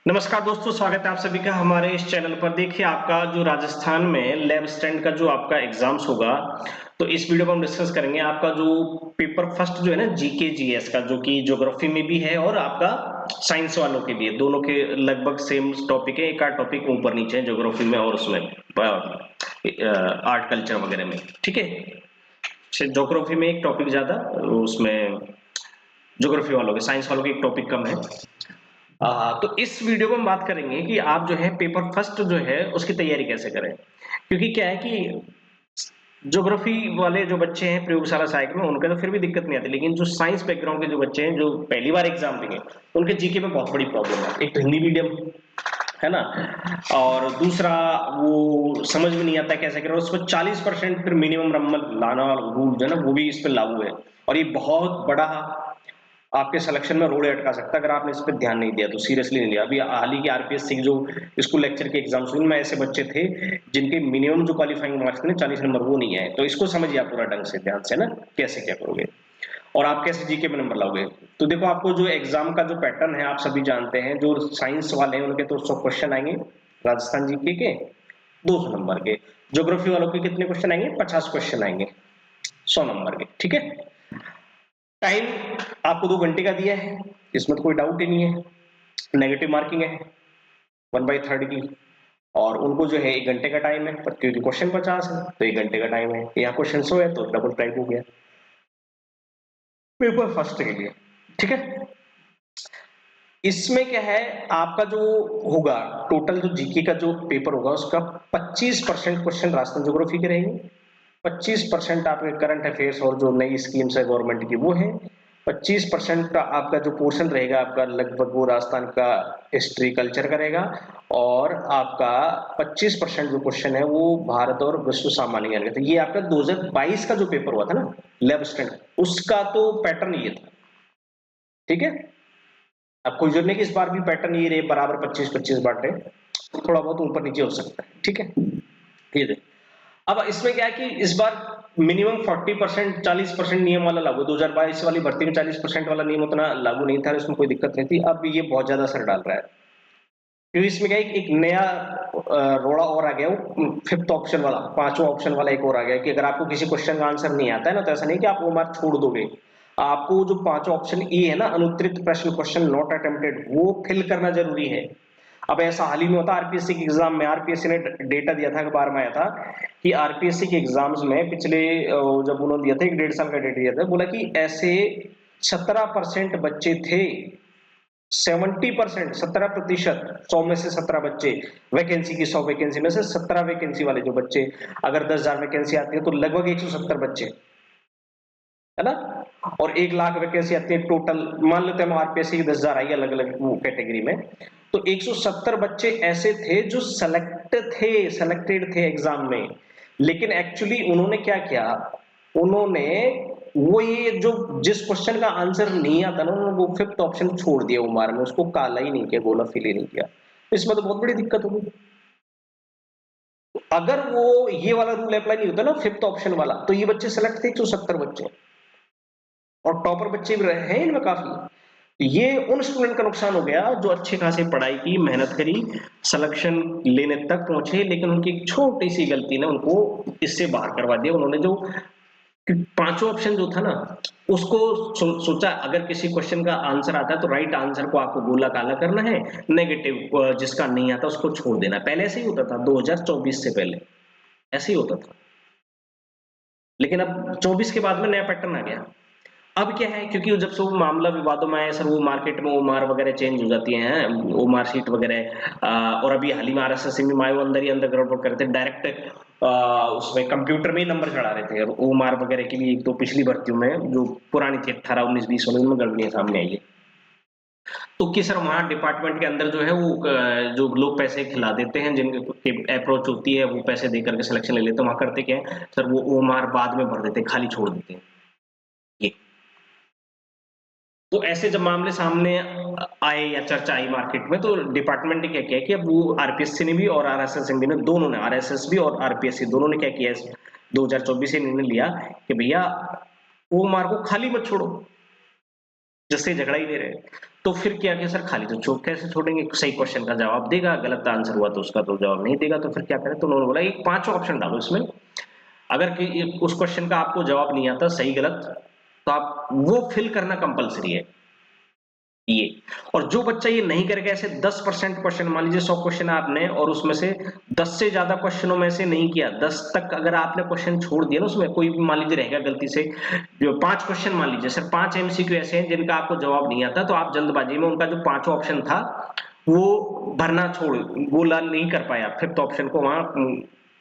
नमस्कार दोस्तों, स्वागत है आप सभी का हमारे इस चैनल पर। देखिए, आपका जो राजस्थान में लैब स्टैंड का जो आपका एग्जाम्स होगा, तो इस वीडियो में हम डिस्कस करेंगे आपका जो पेपर फर्स्ट जो है ना जीके जीएस का, जो कि ज्योग्राफी में भी है और आपका साइंस वालों के भी है। दोनों के लगभग सेम टॉपिक है, एक आध टॉपिक ऊपर नीचे है ज्योग्राफी में और उसमें आर्ट कल्चर वगैरह में। ठीक है, ज्योग्राफी में एक टॉपिक ज्यादा, उसमें ज्योग्राफी वालों के, साइंस वालों के एक टॉपिक कम है। तो इस वीडियो में हम बात करेंगे कि आप जो है पेपर फर्स्ट जो है उसकी तैयारी कैसे करें। क्योंकि क्या है कि ज्योग्राफी वाले जो बच्चे हैं प्रयोगशाला सहायक में, उनका तो फिर भी दिक्कत नहीं आती, लेकिन जो साइंस बैकग्राउंड के जो बच्चे हैं जो पहली बार एग्जाम देंगे, उनके जीके में बहुत बड़ी प्रॉब्लम है। एक तो हिंदी मीडियम है ना, और दूसरा वो समझ में नहीं आता कैसे करें। उसमें 40% फिर मिनिमम नंबर लाना रूल जो है ना, वो भी इस पे लागू है। और ये बहुत बड़ा आपके सिलेक्शन में रोड़े अटका सकता है अगर आपने इस पे ध्यान नहीं दिया, तो सीरियसली नहीं लिया। अभी हाल ही के आरपीएससी के जो स्कूल लेक्चर के एग्जाम्स हुए, में ऐसे बच्चे थे जिनके मिनिमम जो क्वालिफाइंग मार्क्स थे 40 नंबर, वो नहीं आए। तो इसको समझिए आप पूरा ढंग से, ध्यान से ना, कैसे क्या करोगे और आप कैसे जीके में नंबर लाओगे। तो देखो, आपको जो एग्जाम का जो पैटर्न है आप सभी जानते हैं। जो साइंस वाले हैं उनके तो 100 क्वेश्चन आएंगे राजस्थान जीके के, 200 नंबर के। ज्योग्राफी वालों के कितने क्वेश्चन आएंगे? 50 क्वेश्चन आएंगे 100 नंबर के। ठीक है, टाइम आपको 2 घंटे का दिया है, इसमें तो कोई डाउट ही नहीं है। नेगेटिव मार्किंग है 1/3 की, और उनको जो है 1 घंटे का टाइम है, पर क्योंकि क्वेश्चन 50 है तो 1 घंटे का टाइम है। यहाँ क्वेश्चन 100 है तो डबल टाइम हो गया पेपर फर्स्ट के लिए। ठीक है, इसमें क्या है, आपका जो होगा टोटल जो जीके का जो पेपर होगा, उसका 25% क्वेश्चन राजस्थान ज्योग्राफी के रहेंगे, 25% आपके करंट अफेयर्स और जो नई स्कीम्स है गवर्नमेंट की वो है, 25% आपका जो पोर्शन रहेगा आपका लगभग वो राजस्थान का हिस्ट्री कल्चर का रहेगा, और आपका 25% जो क्वेश्चन है वो भारत और विश्व सामान्य ज्ञान का। तो ये आपका 2022 का जो पेपर हुआ था ना लेब स्टैंड, उसका तो पैटर्न ये था। ठीक है, अब कोई जरूरत नहीं कि इस बार भी पैटर्न ये रहे बराबर 25-25 बांटे, थोड़ा बहुत ऊपर नीचे हो सकता है। ठीक है, ये देखो, अब इसमें क्या है कि इस बार मिनिमम 40% 40% नियम वाला लागू, 2022 वाली भर्ती में 40% वाला नियम उतना लागू नहीं था, इसमें कोई दिक्कत नहीं थी। अब ये बहुत ज्यादा असर डाल रहा है, क्योंकि इसमें क्या है, एक नया रोड़ा और आ गया, वो फिफ्थ ऑप्शन वाला, पांचवा ऑप्शन वाला एक और आ गया कि अगर आपको किसी क्वेश्चन का आंसर नहीं आता है ना, तो ऐसा नहीं कि आप वो मार्क छोड़ दोगे। आपको जो पांचवा ऑप्शन ई है ना, अनुत्तरित प्रश्न, क्वेश्चन नॉट अटेम्प्टेड, वो फिल करना जरूरी है। अब ऐसा हाल ही में होता, आरपीएससी के एग्जाम में आरपीएससी ने डेटा दिया था, अखबार में आया था कि आरपीएससी के एग्जाम्स में पिछले जब उन्होंने दिया था 1-1.5 साल का डेटा दिया था, बोला कि ऐसे 17% बच्चे थे, 70%, 17%, 100 में से 17 बच्चे, वैकेंसी की 100 वैकेंसी में से 17 वैकेंसी वाले जो बच्चे, अगर 10,000 वैकेंसी आती है तो लगभग 170 बच्चे, है ना, और 1 लाख वैकेंसी आती है टोटल, मान लेते हैं आरपीएससी की 10,000 आई अलग अलग कैटेगरी में, तो 170 बच्चे ऐसे थे जो सेलेक्टेड थे एग्जाम में। लेकिन एक्चुअली उन्होंने क्या किया, उन्होंने वो ये जो जिस क्वेश्चन का आंसर नहीं आता ना, उन्होंने वो फिफ्थ ऑप्शन छोड़ दिया उमार में, उसको काला ही नहीं किया, गोला फिल ही नहीं किया। इसमें तो बहुत बड़ी दिक्कत होगी। अगर वो ये वाला रूल अप्लाई नहीं होता ना फिफ्थ ऑप्शन वाला, तो ये बच्चे सेलेक्ट थे 170 बच्चे, और टॉपर बच्चे भी रहे हैं इनमें काफी। ये उन स्टूडेंट का नुकसान हो गया जो अच्छी खासी पढ़ाई की, मेहनत करी, सिलेक्शन लेने तक पहुंचे, लेकिन उनकी एक छोटी सी गलती ने उनको इससे बाहर करवा दिया। उन्होंने जो पांचों ऑप्शन जो था ना, उसको सोचा अगर किसी क्वेश्चन का आंसर आता है तो राइट आंसर को आपको गोला काला करना है, नेगेटिव जिसका नहीं आता उसको छोड़ देना है। पहले ऐसे ही होता था, 2024 से पहले ऐसे ही होता था, लेकिन अब 24 के बाद में नया पैटर्न आ गया। अब क्या है, क्योंकि जब से वो मामला विवादों में आया सर, वो मार्केट में ओमार वगैरह चेंज हो जाती हैं, ओमार सीट वगैरह, और अभी हाल ही में आरएसएस में मायो अंदर ही अंदर गड़बड़ करते डायरेक्ट, उसमें कंप्यूटर में ही नंबर चढ़ा रहे थे। और ओमार वगैरह के लिए एक तो पिछली भर्तियों में जो पुरानी थी 18, 19, 20 उनमें गड़बड़ियां सामने आई है। तो कि सर वहाँ डिपार्टमेंट के अंदर जो है वो जो लोग पैसे खिला देते हैं, जिनके अप्रोच होती है वो पैसे दे करके सिलेक्शन ले लेते हैं, वहां करते क्या है सर, वो ओमार बाद में भर देते हैं, खाली छोड़ देते हैं ये। तो ऐसे जब मामले सामने आए या चर्चा आई मार्केट में, तो डिपार्टमेंट ने क्या किया कि अब वो आरपीएससी ने भी और आरएसएस ने, दोनों ने, आरएसएस भी और आरपीएससी दोनों ने क्या किया, 2024 से निर्णय लिया कि भैया ओमार को खाली मत छोड़ो, जिससे झगड़ा ही नहीं रहे। तो फिर क्या किया सर, खाली तो चौक कैसे छोड़ेंगे, सही क्वेश्चन का जवाब देगा, गलत आंसर हुआ तो उसका तो जवाब नहीं देगा, तो फिर क्या करें, तो उन्होंने बोला एक 5 ऑप्शन डालो इसमें, अगर कि उस क्वेश्चन का आपको जवाब नहीं आता सही गलत, तो आप वो फिल करना कंपलसरी है ये। और जो बच्चा ये नहीं करेगा, ऐसे 10% क्वेश्चन, मान लीजिए 100 क्वेश्चन आपने और उसमें से 10 से ज्यादा क्वेश्चनों में से नहीं किया, 10 तक अगर आपने क्वेश्चन छोड़ दिया ना, उसमें कोई भी मान लीजिए रहेगा गलती से, जो 5 क्वेश्चन मान लीजिए सर, 5 एमसीक्यू ऐसे हैं जिनका आपको जवाब नहीं आता, तो आप जल्दबाजी में उनका जो 5 ऑप्शन था वो भरना छोड़, गोला नहीं कर पाया, फिफ्थ ऑप्शन को वहां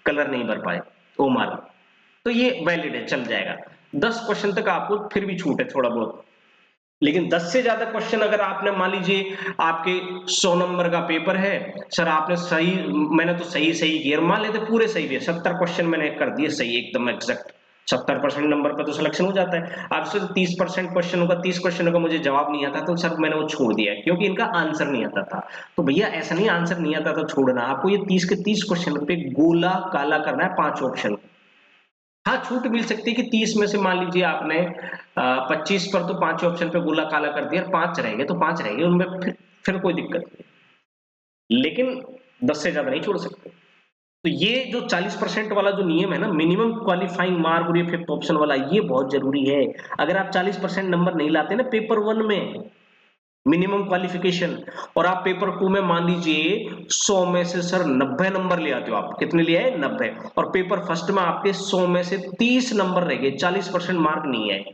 कलर नहीं भर पाए, ओ मार्क, तो ये वैलिड है, चल जाएगा। 10 क्वेश्चन तक आपको फिर भी छूट है थोड़ा बहुत, लेकिन 10 से ज्यादा क्वेश्चन अगर आपने, मान लीजिए आपके 100 नंबर का पेपर है सर, आपने सही, मैंने तो सही सही किया, मान लेते पूरे सही भी है, 70 क्वेश्चन मैंने कर दिए सही एकदम एग्जैक्ट, 70% नंबर पर तो सिलेक्शन हो जाता है। आपसे 30% क्वेश्चन होगा, 30 क्वेश्चन का मुझे जवाब नहीं आता, तो सर मैंने वो छोड़ दिया क्योंकि इनका आंसर नहीं आता था। तो भैया ऐसा नहीं आंसर नहीं आता तो छोड़ना, आपको ये 30 के 30 क्वेश्चन पे गोला काला करना है 5 ऑप्शन। हाँ, छूट मिल सकती है कि 30 में से मान लीजिए आपने 25 पर तो 5 ऑप्शन पे गोला काला कर दिया, 5 रह गए तो 5 रह गए, उनमें फिर कोई दिक्कत नहीं, लेकिन 10 से ज्यादा नहीं छोड़ सकते। तो ये जो 40% वाला जो नियम है ना, मिनिमम क्वालिफाइंग मार्क, और ये फिफ्थ ऑप्शन वाला, ये बहुत जरूरी है। अगर आप 40% नंबर नहीं लाते ना पेपर 1 में, मिनिमम क्वालिफिकेशन, और आप पेपर 2 में मान लीजिए 100 में से सर 90 नंबर ले आते हो, आप कितने लिए आए 90, और पेपर फर्स्ट में आपके 100 में से 30 नंबर रह गए, 40% मार्क नहीं आए,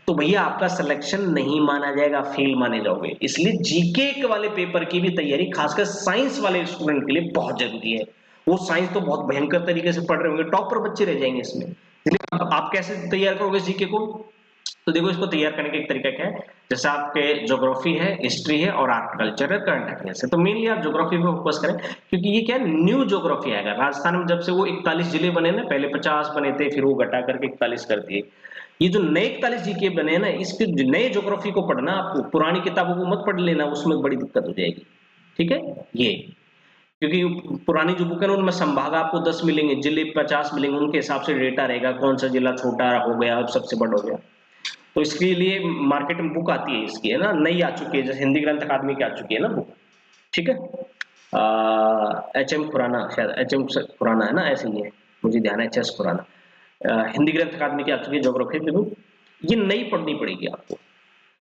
तो भैया आपका सिलेक्शन नहीं माना जाएगा, फेल माने जाओगे। इसलिए जीके वाले पेपर की भी तैयारी खासकर साइंस वाले स्टूडेंट के लिए बहुत जरूरी है। वो साइंस तो बहुत भयंकर तरीके से पढ़ रहे होंगे, टॉपर बच्चे रह जाएंगे इसमें। इसलिए आप कैसे तैयार करोगे जीके को, तो देखो इसको तैयार करने का एक तरीका क्या है, जैसे आपके ज्योग्राफी है, हिस्ट्री है और आर्ट कल्चर है, करंट अफेयर्स है, तो मेनली आप ज्योग्राफी पे फोकस करें, क्योंकि ये क्या है, न्यू ज्योग्राफी आएगा। राजस्थान में जब से वो 41 जिले बने ना, पहले 50 बने थे, फिर वो घटा करके 41 कर दिए। ये जो नए 41 जीके बने हैं ना, इसके नए ज्योग्राफी को पढ़ना, आपको पुरानी किताबों को मत पढ़ लेना, उसमें बड़ी दिक्कत हो जाएगी। ठीक है, ये क्योंकि पुरानी जो बुक है ना, उनमें संभाग आपको 10 मिलेंगे, जिले 50 मिलेंगे, उनके हिसाब से डेटा रहेगा, कौन सा जिला छोटा हो गया और सबसे बड़ा हो गया। तो इसके लिए मार्केट में बुक आती है इसकी, है ना, नई आ चुकी है, जैसे हिंदी ग्रंथ अकादमी की आ चुकी है ना बुक। ठीक है, एच एम खुराना, शायद एच एम खुराना है ना, ऐसे ही है, मुझे ध्यान है, एच एस खुराना, हिंदी ग्रंथ अकादमी की आ चुकी है ज्योग्राफी की बुक, ये नई पढ़नी पड़ेगी आपको।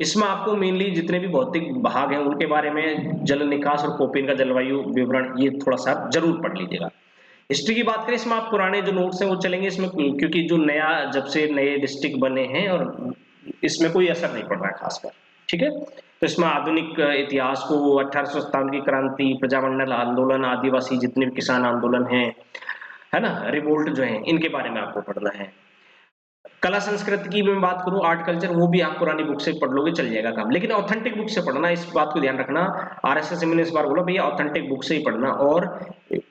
इसमें आपको मेनली जितने भी भौतिक भाग हैं उनके बारे में, जल निकास और कोपेन का जलवायु विवरण, ये थोड़ा सा जरूर पढ़ लीजिएगा। हिस्ट्री की बात करें, इसमें आप पुराने जो नोट्स हैं वो चलेंगे इसमें, क्योंकि जो नया, जब से नए डिस्ट्रिक्ट बने हैं, और इसमें कोई असर नहीं पड़ रहा है खासकर। ठीक है, तो इसमें आधुनिक इतिहास को, 1857 की क्रांति, प्रजामंडल आंदोलन, आदिवासी जितने भी किसान आंदोलन हैं, है ना, रिवोल्ट जो है, इनके बारे में आपको पढ़ना है। कला संस्कृति की मैं बात करूं, आर्ट कल्चर, वो भी आप पुरानी बुक से पढ़ लोगे, चल जाएगा काम, लेकिन ऑथेंटिक बुक से पढ़ना, इस बात को ध्यान रखना। आरएसएस ने इस बार बोला भैया ऑथेंटिक बुक से ही पढ़ना, और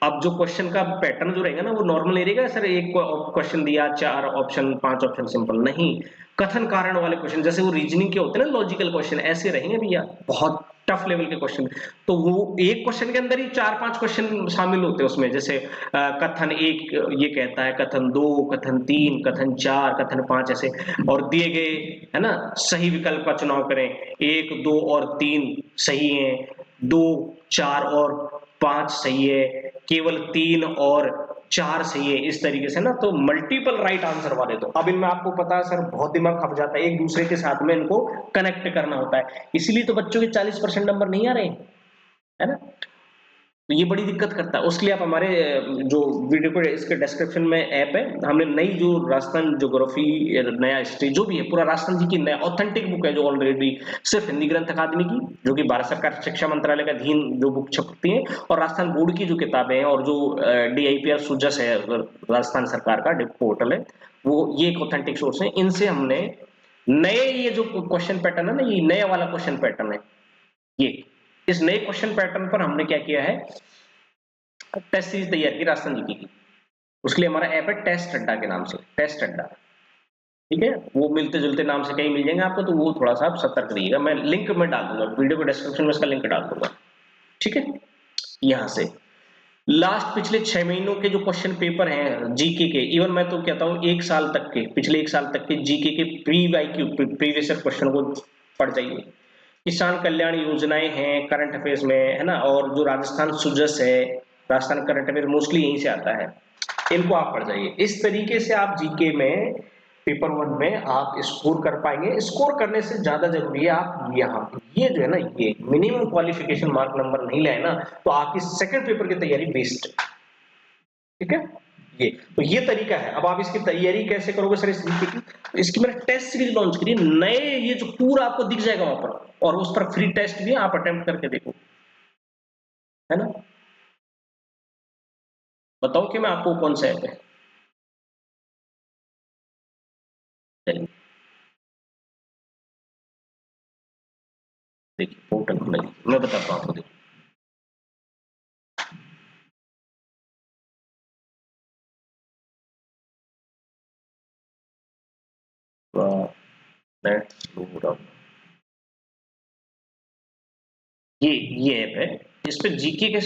अब जो क्वेश्चन का पैटर्न जो रहेगा ना, वो नॉर्मल नहीं रहेगा सर, एक क्वेश्चन दिया 4 ऑप्शन 5 ऑप्शन सिंपल नहीं, कथन कारण वाले क्वेश्चन, जैसे वो रीजनिंग के होते हैं ना, लॉजिकल क्वेश्चन, ऐसे रहेंगे भैया, बहुत टफ लेवल के क्वेश्चन। तो वो एक क्वेश्चन के अंदर ही 4-5 क्वेश्चन शामिल होते हैं उसमें, जैसे कथन 1 ये कहता है, कथन 2, कथन 3, कथन 4, कथन 5, ऐसे, और दिए गए, है ना, सही विकल्प का चुनाव करें, 1, 2 और 3 सही है, 2, 4 और 5 सही है, केवल 3 और 4 सही है, इस तरीके से ना, तो मल्टीपल राइट आंसर वाले। तो अब इनमें आपको पता है सर, बहुत दिमाग खप जाता है, एक दूसरे के साथ में इनको कनेक्ट करना होता है, इसलिए तो बच्चों के 40% नंबर नहीं आ रहे, है ना। तो ये बड़ी दिक्कत करता है, उसके लिए आप हमारे जो वीडियो को इसके डिस्क्रिप्शन में ऐप है, हमने नई जो राजस्थान ज्योग्राफी, नया हिस्ट्री जो भी है, पूरा राजस्थान जी की नया ऑथेंटिक बुक है, जो ऑलरेडी सिर्फ हिंदी ग्रंथ अकादमी की, जो कि भारत सरकार शिक्षा मंत्रालय का अधीन जो बुक छपती है, और राजस्थान बोर्ड की जो किताबें हैं, और जो DIPR सुजस है, राजस्थान सरकार का पोर्टल है, वो ये एक ऑथेंटिक सोर्स है, इनसे हमने नए, ये जो क्वेश्चन पैटर्न है ना, ये नया वाला क्वेश्चन पैटर्न है, ये इस नए क्वेश्चन पैटर्न पर हमने क्या किया है, टेस्ट सीरीज तैयार की राजस्थान जीके की। उसके लिए हमारा ऐप है टेस्ट अड्डा के नाम से, टेस्ट अड्डा। ठीक है, वो मिलते जुलते नाम से कहीं मिल जाएंगे आपको, तो वो थोड़ा सा आप सतर्क रहिएगा, मैं लिंक में डाल दूंगा, वीडियो को डिस्क्रिप्शन में इसका लिंक डाल दूंगा। ठीक है, यहां से लास्ट पिछले 6 महीनों के जो क्वेश्चन पेपर हैं जीके के, इवन मैं तो कहता हूं 1 साल तक के, पिछले 1 साल तक के जीके के प्रीवियस क्वेश्चन को पढ़ जाइए, किसान कल्याण योजनाएं हैं करंट अफेयर्स में, है ना, और जो राजस्थान सुजस है, राजस्थान करंट अफेयर मोस्टली यहीं से आता है, इनको आप पढ़ जाइए। इस तरीके से आप जीके में पेपर वन में आप स्कोर कर पाएंगे। स्कोर करने से ज्यादा जरूरी है आप यहाँ ये जो है ना, ये मिनिमम क्वालिफिकेशन मार्क नंबर नहीं लाए ना, तो आपकी सेकंड पेपर की तैयारी बेस्ट। ठीक है, ये तो ये तरीका है। अब आप इसकी तैयारी कैसे करोगे सर इस तरीके की, इसकी मैंने टेस्ट सीरीज लॉन्च करी नए, ये जो पूरा आपको दिख जाएगा वहां पर, और उस पर फ्री टेस्ट भी आप अटेम्प्ट करके देखो, है ना। बताओ कि मैं आपको कौन सा ऐप है। चलिए देखिए पोर्टल खुला, मैं बताता हूँ आपको, देखिए लेट्स लोड अप। ये ऐप है, इस पे जीके के